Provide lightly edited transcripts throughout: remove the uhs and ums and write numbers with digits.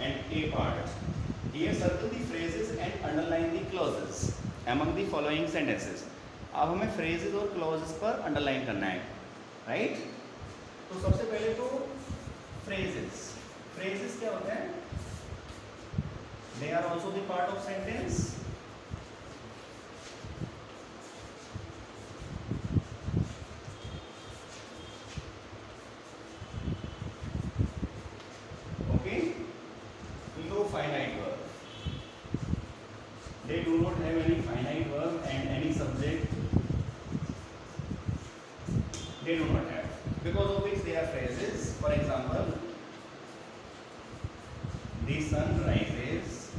and A part. Here circle the phrases and underline the clauses among the following sentences. अब हमें phrases और clauses पर underline करना है, right? तो सबसे पहले तो phrases. Phrases क्या होता है? They are also the part of sentence. Finite verb. They do not have any finite verb and any subject. They do not have, because of which they are phrases. For example, the sun rises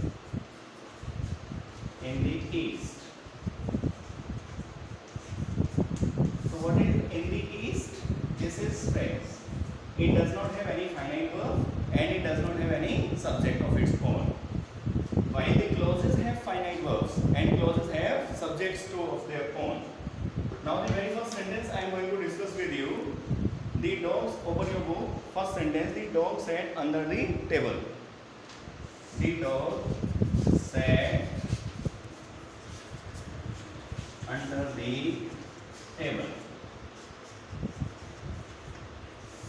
in the east. So what is in the east? This is phrase. It does not have any finite verb and it does not have any subject of its own. While the clauses have finite verbs and clauses have subjects too of their own. Now the very first sentence I am going to discuss with you. The dogs, open your book. First sentence, the dog sat under the table. The dog sat under the table.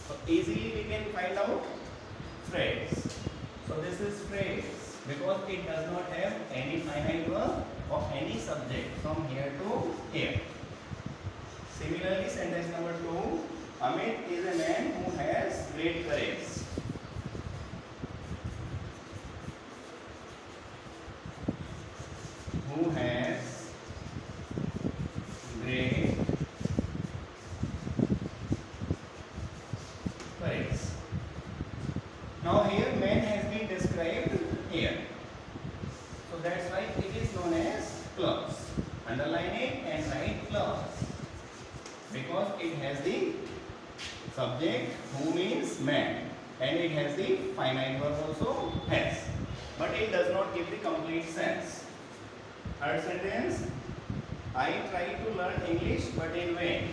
So easily we can find out phrase. So this is phrase because it does not have any finite verb or any subject from here to here. Similarly, sentence number 2, Amit is a man who has great courage. Who has great courage. Now here man has been described here. So that's why it is known as clause. Underline it and write clause. Because it has the subject who means man and it has the finite verb also has. But it does not give the complete sense. Third sentence, I try to learn English but in vain.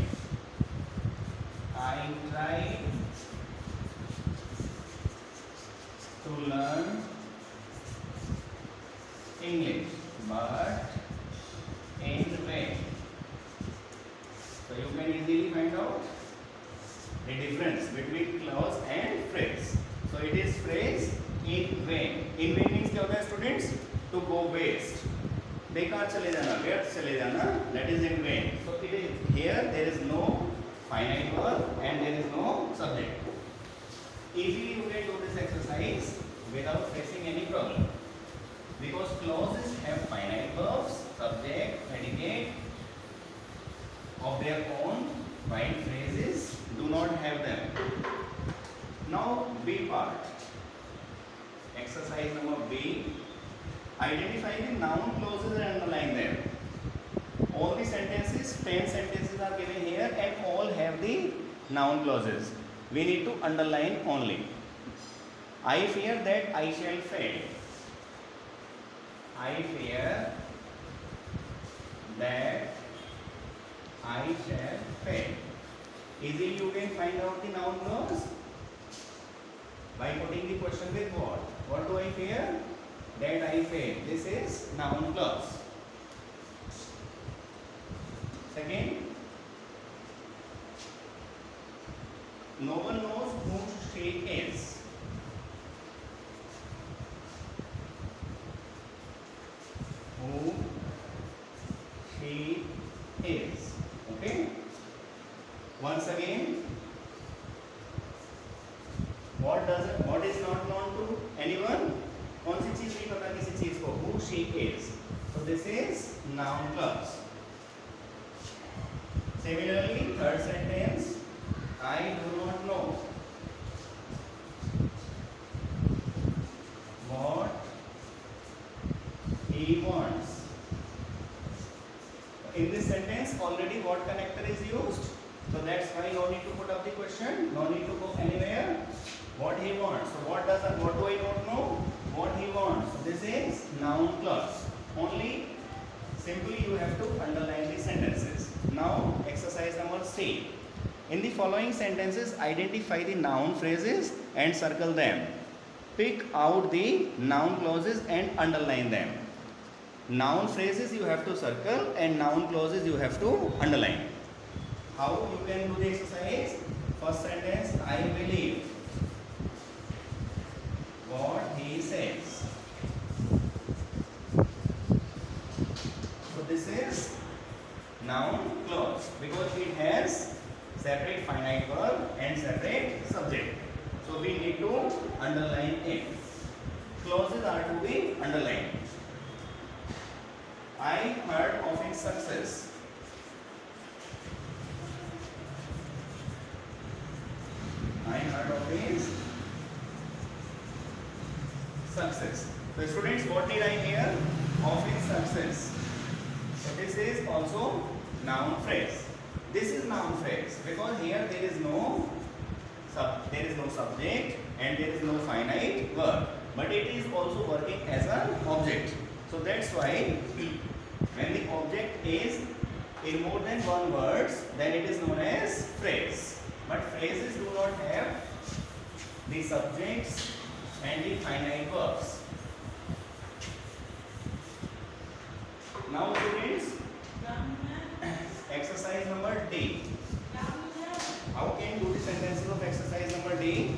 I try to learn English but in vain. So you can easily find out the difference between clause and phrase. So it is phrase in vain. In vain means क्या होता है students? To go waste. बेकार चले जाना, व्यर्थ चले जाना. That is in vain. So it is here there is no finite verb and there is no subject. Easily you can do this exercise without facing any problem. Because clauses have finite verbs, subject, predicate of their own, while phrases do not have them. Now B part. Exercise number B. Identify the noun clauses and underline them. All the sentences, 10 sentences are given here and all have the noun clauses. We need to underline only. I fear that I shall fail. I fear that I shall fail. Easily you can find out the noun clause by putting the question with what? What do I fear? That I fail. This is noun clause. Second, no one knows who she is. Who she is. Okay. Once again, what is not known to anyone? कौन सी चीज नहीं पता किसी चीज को? Who she is. So this is noun clause. Similarly, third sentence, I do not know what he wants. In this sentence, already what connector is used? So that's why no need to put up the question, no need to go anywhere. What he wants. So what do I not know? What he wants. So this is noun clause. Only simply you have to underline the sentences. Now exercise number C. In the following sentences, identify the noun phrases and circle them. pick out the noun clauses and underline them. Noun phrases you have to circle and noun clauses you have to underline. How you can do the exercise? First sentence, I believe what he says. So this is noun clause because it has separate finite verb and separate subject. So we need to underline it. Clauses are to be underlined. I heard of his success. I heard of his success. So students, what did I hear? Of his success. So this is also noun phrase. This is noun phrase because here there is no subject and there is no finite verb, but it is also working as an object. So that's why when the object is in more than one words, then it is known as phrase. But phrases do not have the subjects and the finite verbs. Now students, exercise number D. How can you do the sentences of exercise number D?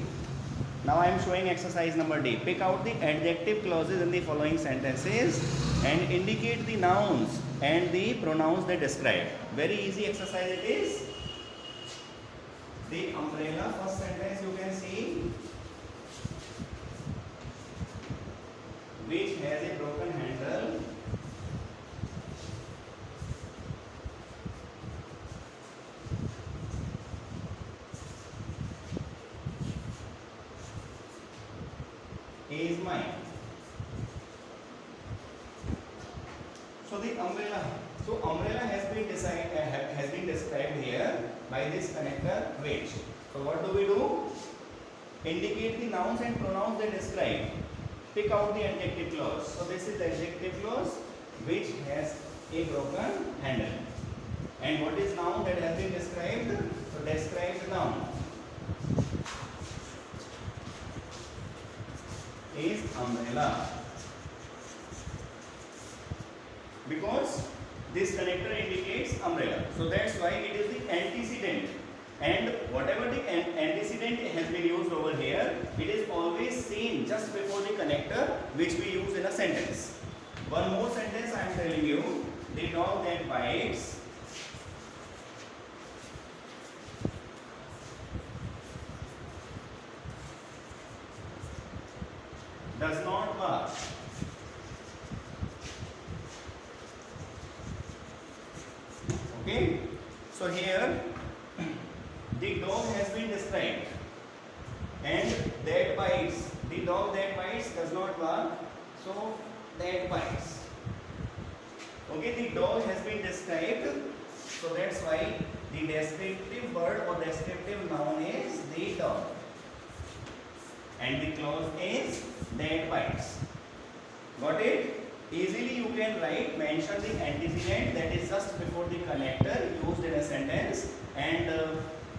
Now I am showing exercise number D. Pick out the adjective clauses in the following sentences and indicate the nouns and the pronouns they describe. Very easy exercise it is. The umbrella, first sentence you can see, which has a broken handle. Is mine. So the umbrella. So umbrella has been described here by this connector which. So what do we do? Indicate the nouns and pronouns they describe. Pick out the adjective clause. So this is the adjective clause which has a broken handle. And what is noun that has been described? So describe the noun is umbrella, because this connector indicates umbrella. So that's why it is the antecedent, and whatever the antecedent has been used over here, it is always seen just before the connector which we use in a sentence. One more sentence I am telling you. The dog that bites does not bark. Okay, so here the dog has been described, and that bites. The dog that bites does not bark, so that bites. Okay, the dog has been described, so that's why the descriptive word or descriptive noun is the dog, and the clause is that bites. Got it? Easily you can write, mention the antecedent that is just before the connector used in a sentence, and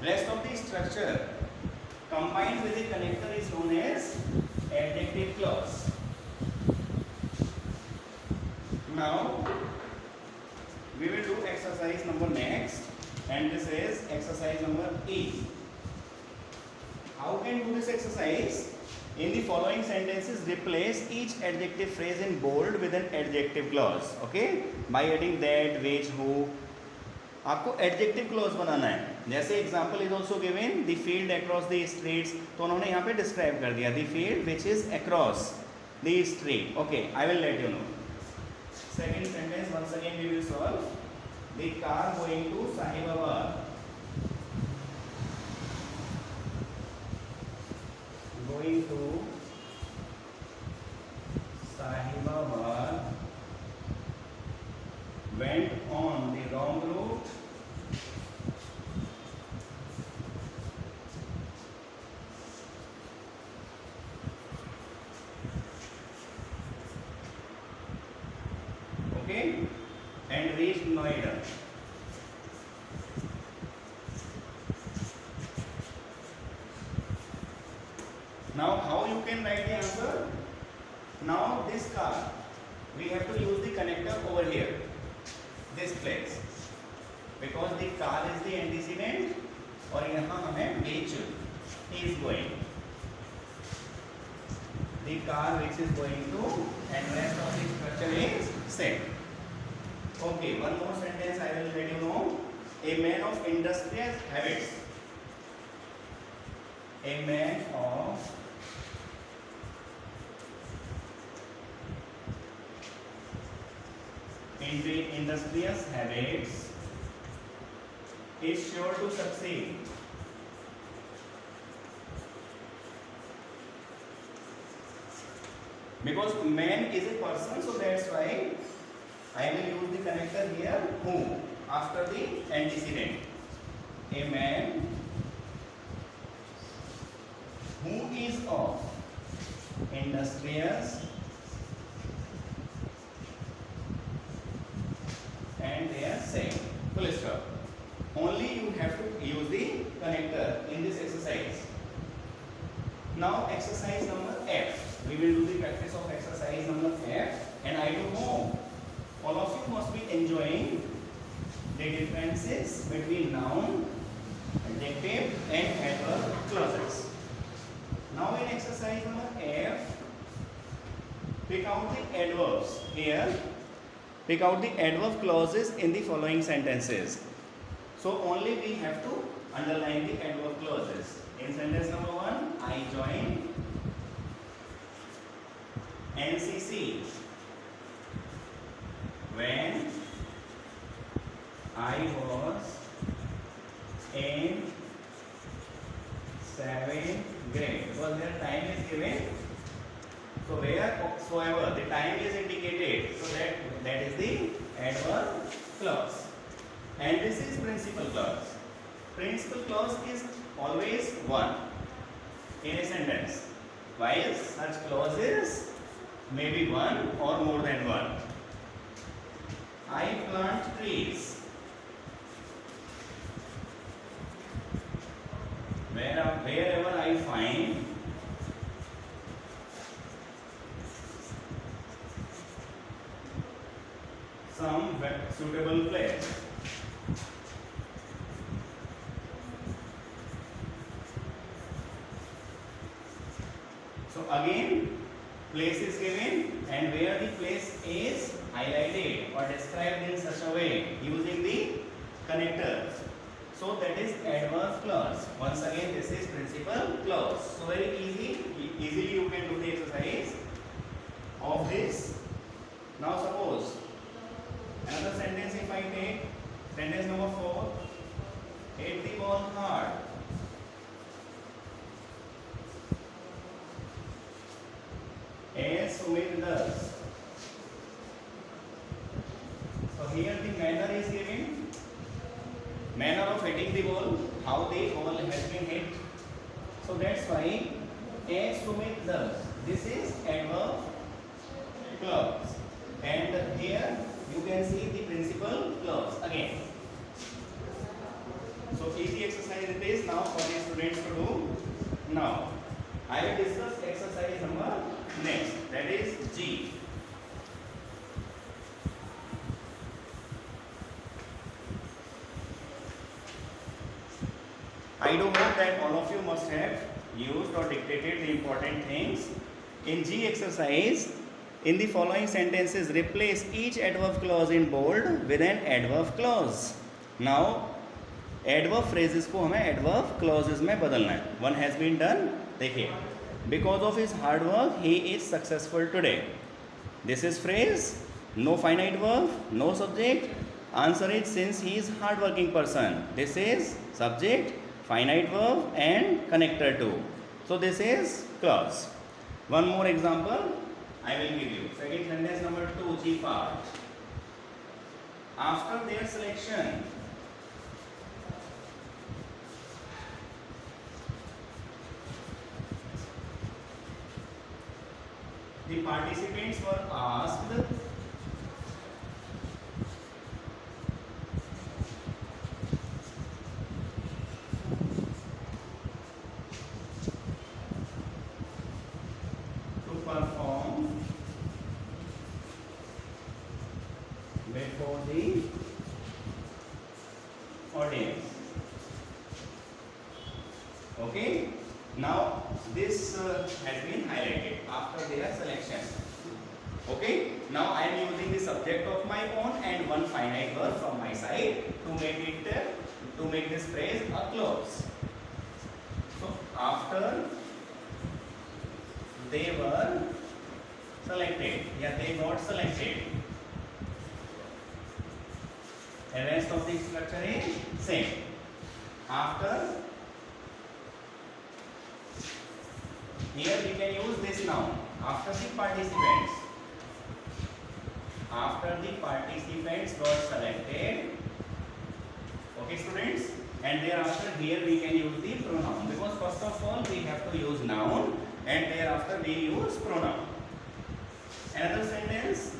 rest of the structure combined with the connector is known as adjective clause. Now we will do exercise number next, and this is exercise number E. How can you do this exercise? In the following sentences, replace each adjective phrase in bold with an adjective clause. Okay? By adding that, which, who. आपको adjective clause बनाना है. जैसे example is also given, the field across the streets. तो उन्होंने यहाँ पे describe कर दिया, the field which is across the street. Okay, I will let you know. Second sentence, once again we will solve. The car going to Sahibabad. Going to Sahibabad went on the wrong route okay and reached Noida. Now how you can write the answer? Now this car, we have to use the connector over here, this place, because the car is the antecedent और यहाँ हमें बीच is going, the car which is going to, and rest of the structure is same. Okay, one more sentence I will let you know. A man of industrious habits. A man of industrious habits is sure to succeed. Because man is a person, so that's why I will use the connector here, who, after the antecedent. A man who is of industrious and they are same. Full stop. Only you have to use the connector in this exercise. Now exercise number F. We will do the practice of exercise number F, and I do hope all of you must be enjoying the differences between noun, adjective and adverb clauses. Now in exercise number F, pick out the adverbs here. Pick out the adverb clauses in the following sentences. So only we have to underline the adverb clauses. In sentence number 1, I joined NCC when I was in 7th grade. Because their time is given. So wheresoever the time is indicated, so that is the adverb clause. And this is principal clause. Principal clause is always one in a sentence, while such clauses may be one or more than one. I plant trees wherever I find some suitable place. So again, place is given, and where the place is highlighted or described in such a way using the connectors. So that is adverb clause. Once again, this is principal clause. So very easily you can do the exercise of this. Now suppose another sentence, if I take sentence number 4, hit the ball hard. As Sumit does. So here the manner is given. Manner of hitting the ball, how the ball has been hit. So that's why as Sumit does. This is adverb clause. And here you can see the principal clause again. So easy exercise it is now for the students to do. Now I will discuss exercise number next, that is G. I do hope that all of you must have used or dictated the important things. In G exercise, in the following sentences, replace each adverb clause in bold with an adverb clause. Now, adverb phrases को हमें adverb clauses में बदलना है. One has been done. देखिए, because of his hard work, he is successful today. This is phrase, no finite verb, no subject. Answer is since he is hard-working person. This is subject, finite verb, and connector too. So this is clause. One more example I will give you. Second sentence number 2, G part. After their selection, the participants were asked the audience. Okay. Now this has been highlighted after their selection. Okay. Now I am using the subject of my own and one finite verb from my side to make this phrase a clause. So after they were selected, yeah, they got selected. The rest of the structure is same. After, here we can use this noun. After the participants. After the participants got selected. Okay, students? And thereafter here we can use the pronoun, because first of all we have to use noun and thereafter we use pronoun. Another sentence,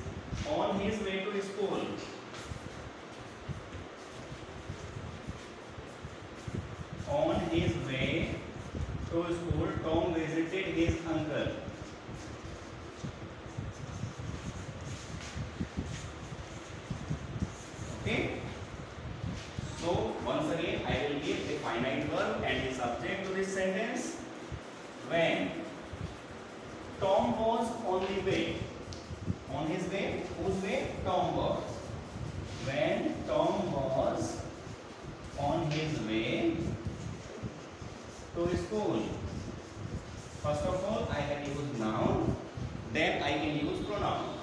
on his way to school. On his way to school, Tom visited his uncle. Okay. So once again I will give the finite verb and the subject to this sentence. When Tom was on the way. On his way, whose way? Tom was. When Tom was on his way to school. First of all, I can use noun, then I can use pronoun.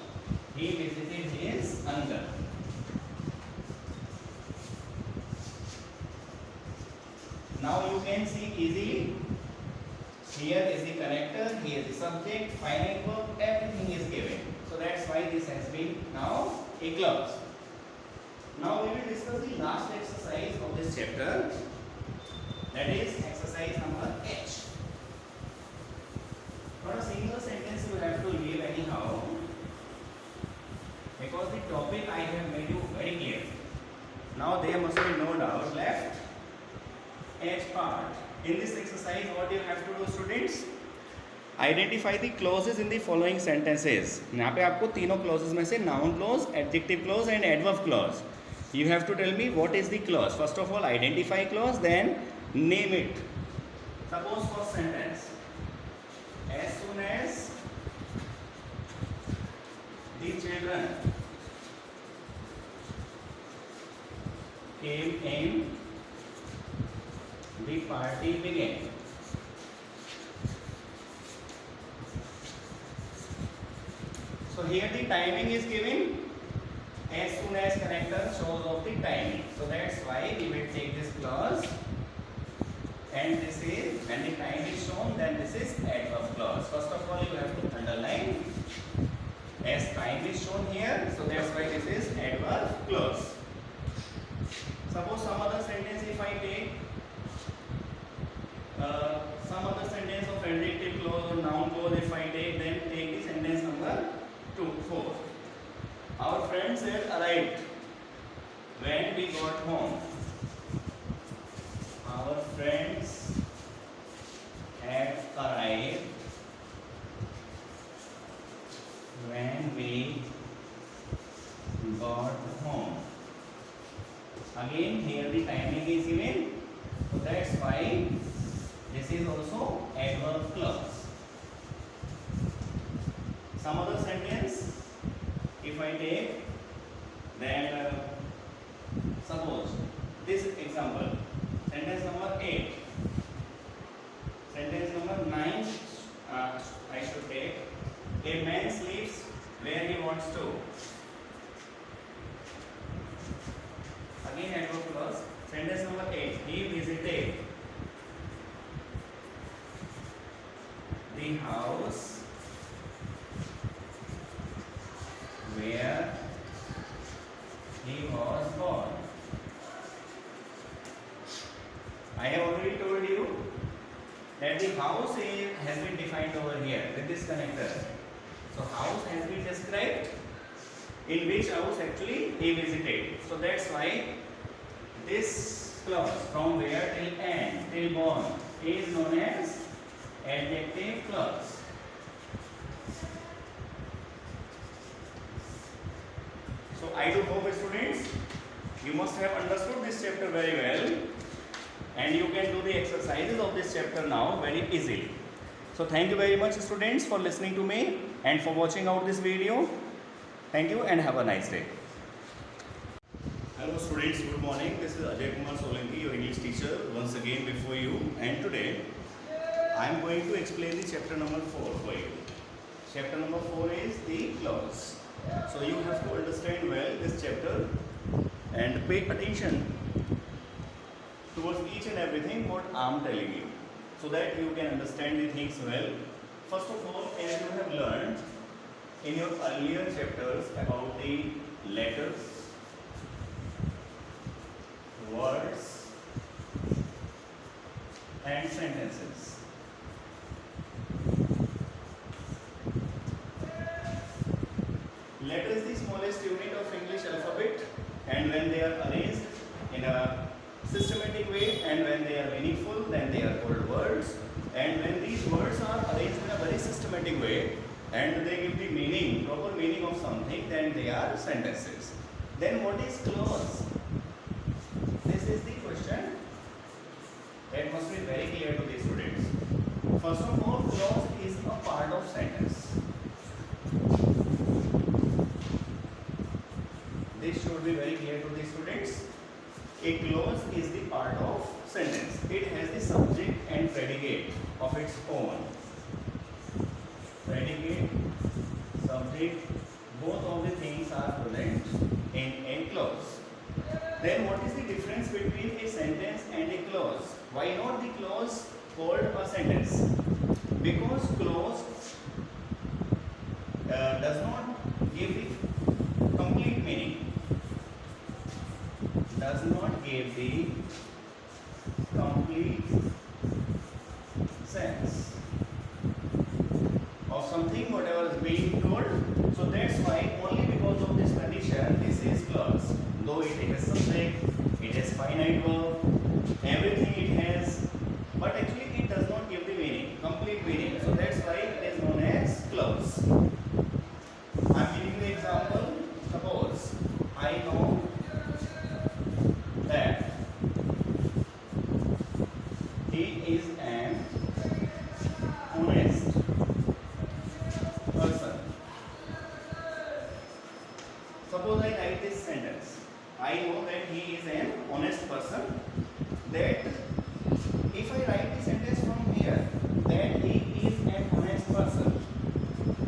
He visited his uncle. Now you can see easily. Here is the connector, here is the subject, finite verb, everything is given. So that's why this has been now a clause. Now we will discuss the last exercise of this chapter. That is exercise number H. Not a single sentence you have to leave anyhow, because the topic I have made you very clear. Now there must be no doubt left. H part. In this exercise, what you have to do, students? Identify the clauses in the following sentences. यहाँ पे आपको तीनों clauses में से noun clause, adjective clause and adverb clause. You have to tell me what is the clause. First of all, identify clause, then name it. Suppose first sentence. As soon as the children came in, the party began. So here the timing is given. As soon as connector shows off the timing. So that's why we will take this clause. And this is, when the time is shown, then this is adverb clause. First of all, you have to underline as time is shown here. So that's why this is adverb clause. Suppose some other sentence if I take some other sentence of adjective clause or noun clause if I take, then take the sentence number 4. Our friends had arrived when we got home. Our friends had arrived when we got home. Again, here the timing is given, so that's why this is also adverb clause. Some other sentence, if I take, then suppose this example, sentence number 8, sentence number 9, I should take, a man sleeps where he wants to. Again adverb clause, sentence number 8, he visited the house where he was born. I have already told you that the house has been defined over here with this connector. So house has been described, in which house actually he visited. So that's why this clause from where till end till born is known as adjective clause. So I do hope, students, You must have understood this chapter very well, and you can do the exercises of this chapter now very easily. So thank you very much students for listening to me and for watching out this video. Thank you and have a nice day. Hello students, good morning. This is Ajay Kumar Solanki, your English teacher, once again before you. And today I am going to explain the chapter number 4 for you. Chapter number 4 is the clause. So you have to understand well this chapter and pay attention towards each and everything what I am telling you, so that you can understand the things well. First of all, as you have learned in your earlier chapters about the letters, words and sentences. Letter is the smallest unit of English alphabet, and when they are arranged in a systematic way and when they are meaningful, then they are called words. And when these words are arranged in a very systematic way and they give the meaning, proper meaning of something, then they are sentences. Then what is clause? This is the question that must be very clear to the students. First of all, clause is a part of sentence. This should be very clear to the students. A clause is the part of sentence. It has the subject and predicate of its own. Predicate, subject, both of the things are present in a clause. Then what is the difference between a sentence and a clause? Why not the clause called a sentence? Because clause does not give the complete meaning. Does not give the complete sense of something whatever is being told. So that's why only because of this condition this is clause. Though it has subject, it has finite verb, everything it has, but actually it does not give the meaning, complete meaning. So that's why it is known as clause. I am giving the example. Suppose I know that he is an honest person. Suppose I write this sentence. I know that he is an honest person. That if I write the sentence from here, that he is an honest person,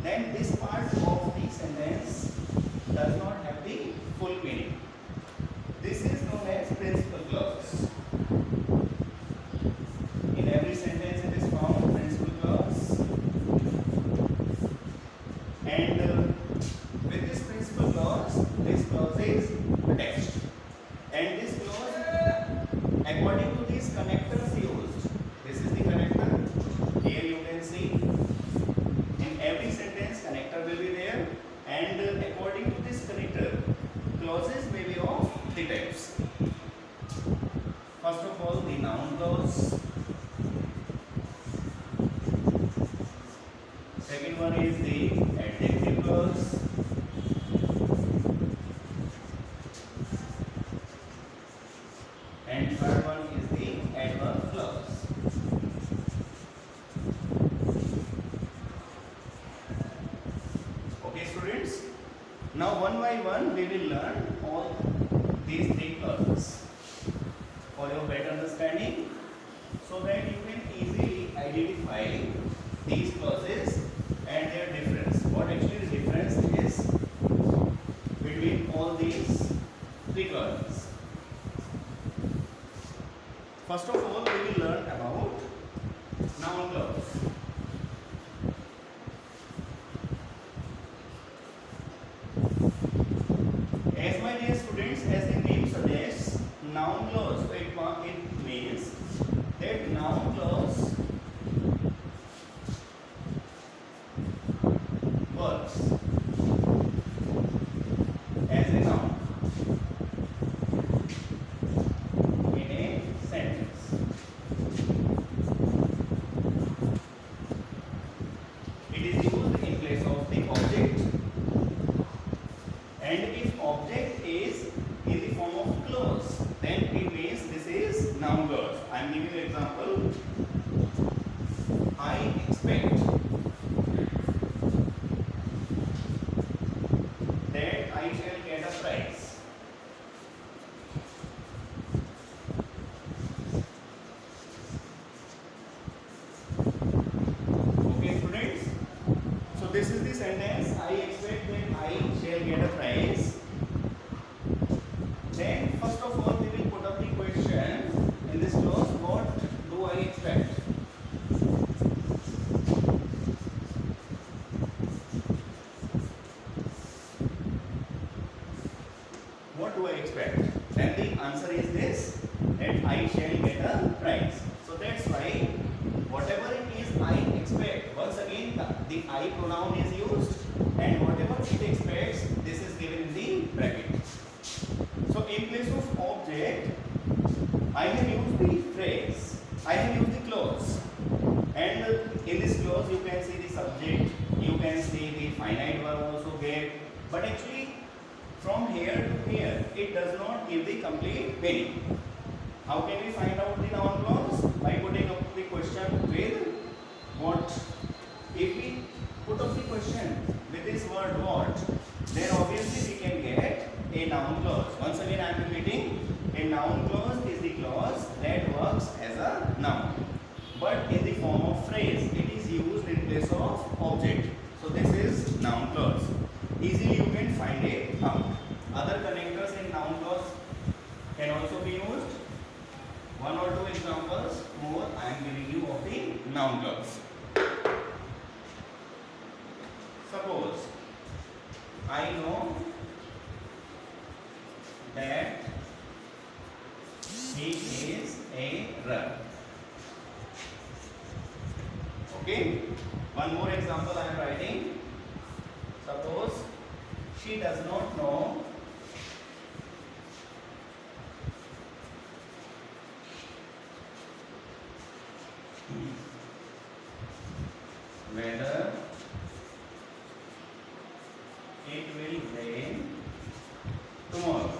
then this part of the sentence does not have the full meaning. This is known as principal clause. In every sentence it is found principal clause, and with this principal clause, this clause is attached, and this clause according to these connectors used. This is the connector. Here you can see in every sentence connector will be there, and according to this connector, clauses may be of three types. First of all, the noun clause. Second one is the adjective clause. And third one is the adverb clause. Okay, students. Now one by one we will learn all these three clauses for your better understanding, so that you can easily identify these clauses and their difference. What actually the difference is between all these three clauses. First of all, we will learn about noun clause. As my dear students, as the name suggests, noun clause, it means that noun clause works as a noun in a sentence. It is used in place of the object, and if object is in the form of this is the sentence. I expect that I shall get a prize. Then first of all we will put up the question in this clause. What do I expect? What do I expect? Then the answer is this, that I shall get a prize. So that's why whatever it is I expect, once again the I pronoun is used, and whatever it expects, this is given in the bracket. So in place of object, I have used the phrase, I have used the clause, and in this clause you can see the subject, you can see the finite verb also get, but actually from here to here it does not give the complete meaning. How can we find out the noun clause? By putting up the question with what. If we put up the question with this word what, then obviously we can get a noun clause. Once again I am repeating, a noun clause is the clause that works as a noun, but in the form of phrase. It is used in place of object. So this is noun clause. Easily you can find it out. Other connectors in noun clause can also be used. One or two examples more I am giving you of the noun clause. Suppose I know that he is a rug. Okay. One more example I am writing. Suppose she does not know whether it will rain tomorrow.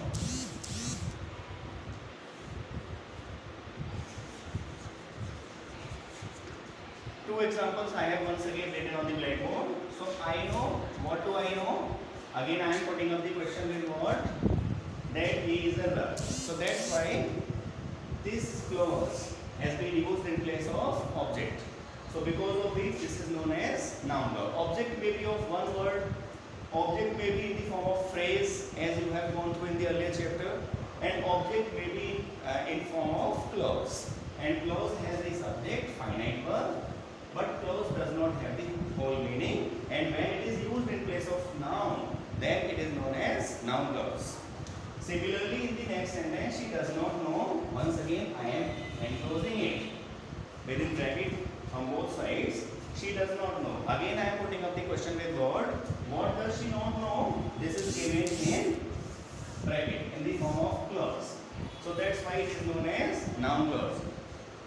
Two examples I have once again written on the blackboard. So I know, what do I know? Again I am putting up the question with what? That he is a rug. So that's why this clause has been used in place of object. So because of which this is known as noun clause. Object may be of one word, object may be in the form of phrase as you have gone through in the earlier chapter, and object may be in form of clause. And clause has the subject, finite verb, but clause does not have the whole meaning, and when it is used in place of noun, then it is known as noun clause. Similarly, in the next sentence, she does not know. Once again, I am enclosing it within bracket on both sides. She does not know. Again, I am putting up the question with what? What does she not know? This is given in bracket in the form of clause. So that's why it is known as noun clause.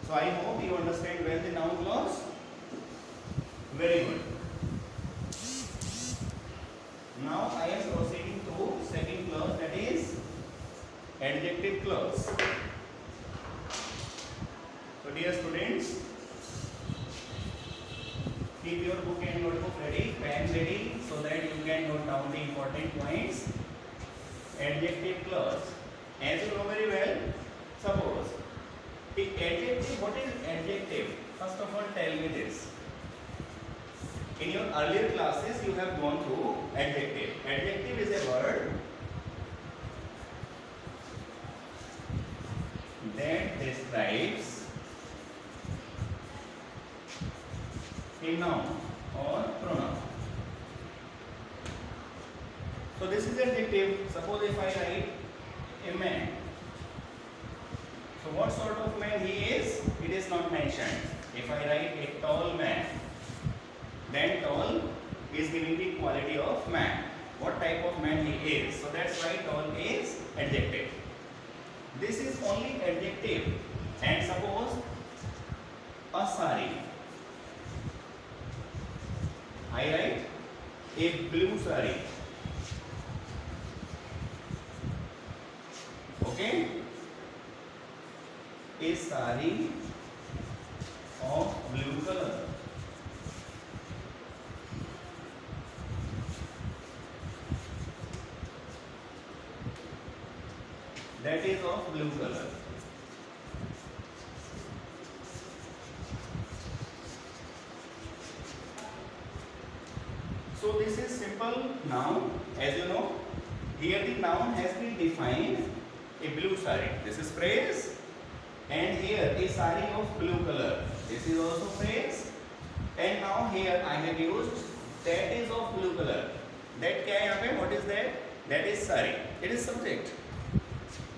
So I hope you understand well the noun clause. Very good. Now I am proceeding to second clause, that is adjective clause. So dear students, keep your book and notebook ready, pen ready, so that you can note down the important points. Adjective clause. As you know very well, suppose the adjective, what is adjective? First of all, tell me this. In your earlier classes, you have gone through adjective. Adjective is a word that describes a noun or pronoun. So this is adjective. Suppose if I write a man. So what sort of man he is? It is not mentioned. If I write a tall man, then tall is giving the quality of man. What type of man he is. So that's why tall is adjective. This is only adjective. And suppose a sari. I write a blue sari. Okay? A sari of blue color. That is of blue color. So this is simple noun. As you know, here the noun has been defined, a blue sari. This is phrase. And here a sari of blue color. This is also phrase. And now here I have used that is of blue color. That क्या है यहाँ पे? What is that? That is sari. It is subject.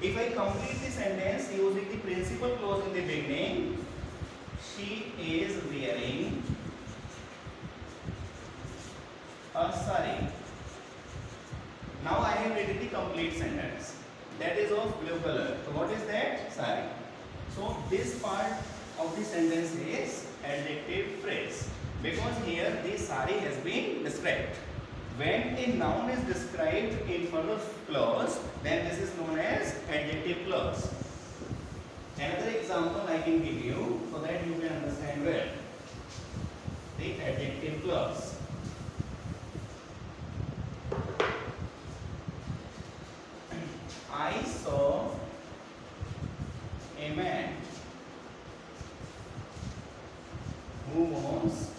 If I complete the sentence using the principal clause in the beginning, she is wearing a sari. Now I have written the complete sentence. That is of blue color. So what is that? Sari. So this part of the sentence is adjective phrase, because here the sari has been described. When a noun is described in further clause, then this is known as adjective clause. Another example I can give you so that you can understand well. The adjective clause. I saw a man who was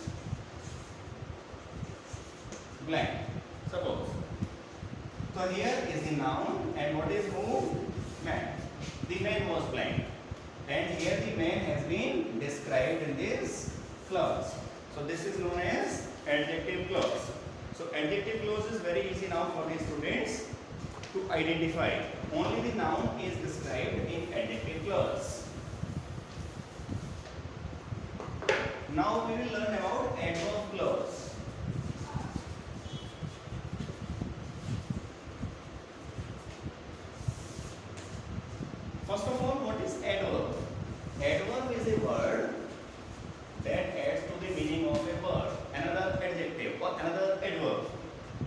blank. Suppose. So here is the noun, and what is who? Man. The man was blank. And here the man has been described in this clause. So this is known as adjective clause. So adjective clause is very easy now for the students to identify. Only the noun is described in adjective clause. Now we will learn about adverb clause. First of all, what is adverb? Adverb is a word that adds to the meaning of a verb, another adjective or another adverb.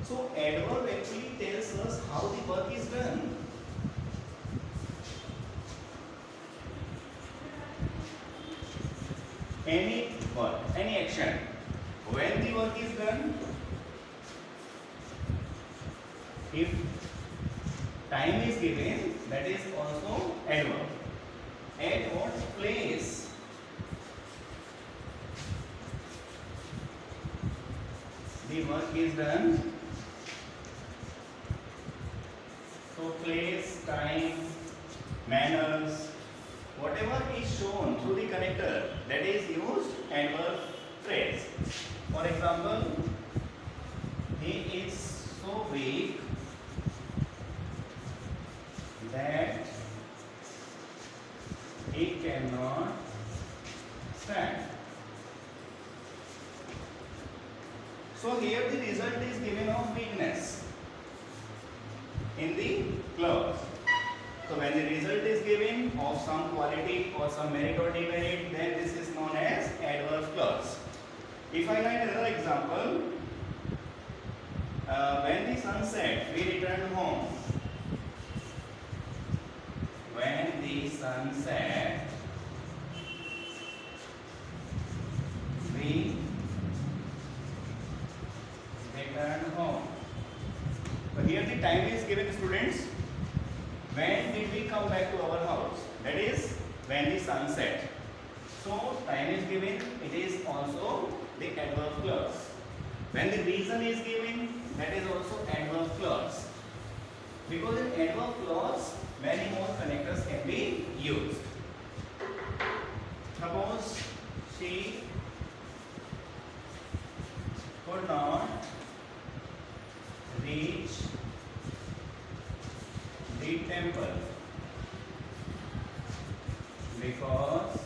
So adverb actually tells us how the work is done. Any work, any action. When the work is done, if time is given, that is also adverb. At what place? The work is done. So place, time, manners, whatever is shown through the connector, that is used adverb phrase. For example, he is so weak that he cannot stand. So here the result is given of weakness in the clause. So when the result is given of some quality or some merit or demerit, then this is known as adverb clause. If I write another example, when the sun set, we returned home. When the sun set, we returned home. So here the time is given, students. When did we come back to our house? That is when the sun set. So time is given, it is also the adverb clause. When the reason is given, that is also adverb clause. Because in adverb clause, many more connectors can be used. Suppose she could not reach the temple because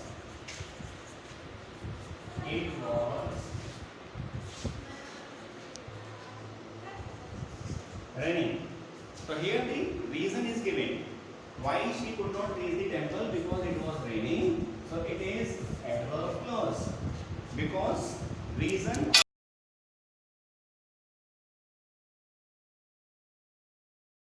it was raining. So here the reason is given. Why she could not reach the temple? Because it was raining.